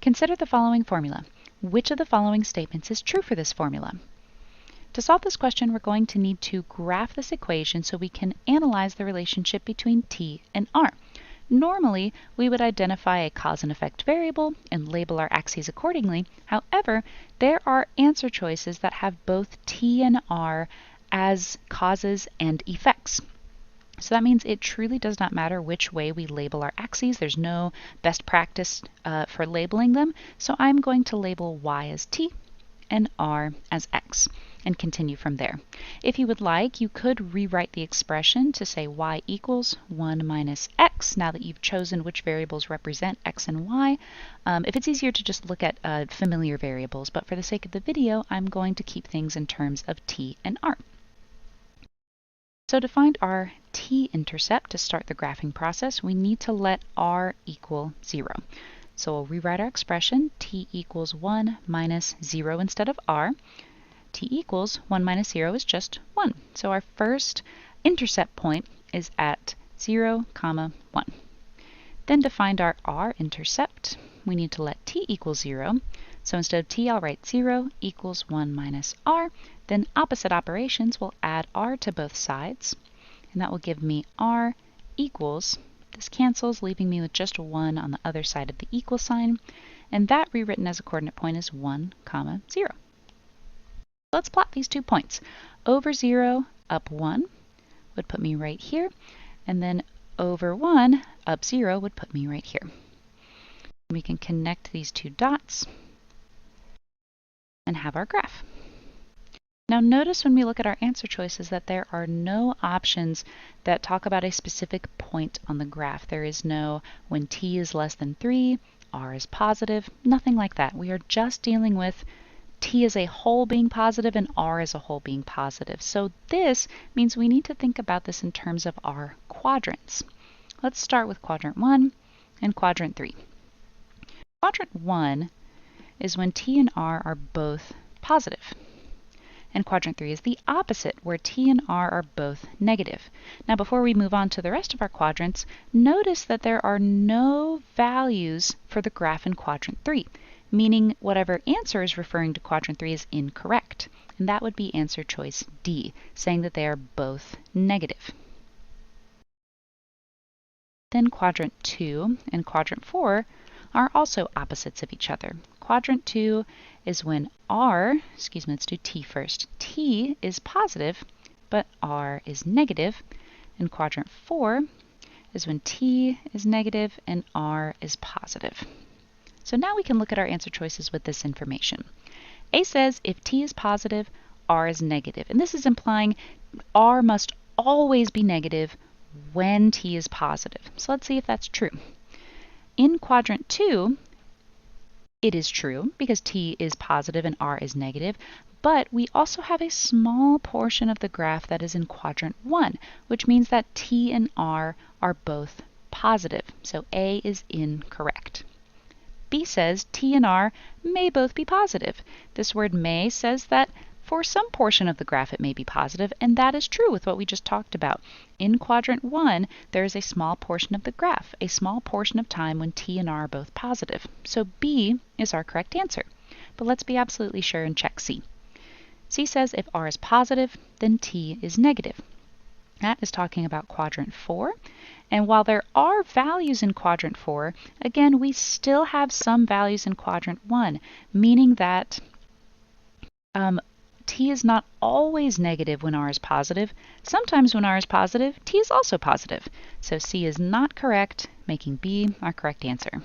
Consider the following formula. Which of the following statements is true for this formula? To solve this question, we're going to need to graph this equation so we can analyze the relationship between t and r. Normally, we would identify a cause and effect variable and label our axes accordingly. However, there are answer choices that have both t and r as causes and effects. So that means it truly does not matter which way we label our axes. There's no best practice for labeling them. So I'm going to label y as t and r as x and continue from there. If you would like, you could rewrite the expression to say y equals 1 minus x now that you've chosen which variables represent x and y. If it's easier to just look at familiar variables, but for the sake of the video, I'm going to keep things in terms of t and r. So to find our t-intercept to start the graphing process, we need to let r equal 0. So we'll rewrite our expression, t equals 1 minus 0 instead of r. T equals 1 minus 0 is just 1. So our first intercept point is at 0, 1. Then to find our r-intercept, we need to let t equal 0. So instead of t, I'll write 0 equals 1 minus r. Then opposite operations will add r to both sides. And that will give me r equals, this cancels, leaving me with just 1 on the other side of the equal sign. And that rewritten as a coordinate point is 1, 0. Let's plot these 2 points. Over 0, up 1 would put me right here. And then over 1, up 0 would put me right here. We can connect these 2 dots and have our graph. Now notice when we look at our answer choices that there are no options that talk about a specific point on the graph. There is no when t is less than 3, r is positive, nothing like that. We are just dealing with t as a whole being positive and r as a whole being positive. So this means we need to think about this in terms of our quadrants. Let's start with quadrant 1 and quadrant 3. Quadrant 1 is when t and r are both positive. And quadrant 3 is the opposite, where t and r are both negative. Now before we move on to the rest of our quadrants, notice that there are no values for the graph in quadrant 3, meaning whatever answer is referring to quadrant 3 is incorrect. And that would be answer choice D, saying that they are both negative. Then quadrant 2 and quadrant 4 are also opposites of each other. Quadrant 2 is when let's do t first. T is positive, but r is negative. And quadrant 4 is when t is negative and r is positive. So now we can look at our answer choices with this information. A says if t is positive, r is negative. And this is implying r must always be negative when t is positive. So let's see if that's true. In quadrant 2, it is true because t is positive and r is negative, but we also have a small portion of the graph that is in quadrant 1, which means that t and r are both positive. So A is incorrect. B says t and r may both be positive. This word may says that for some portion of the graph it may be positive, and that is true with what we just talked about. In quadrant 1, there is a small portion of the graph, a small portion of time when t and r are both positive. So B is our correct answer. But let's be absolutely sure and check C. C says if r is positive, then t is negative. That is talking about quadrant 4. And while there are values in quadrant 4, again, we still have some values in quadrant 1, meaning that t is not always negative when r is positive. Sometimes when r is positive, t is also positive. So C is not correct, making B our correct answer.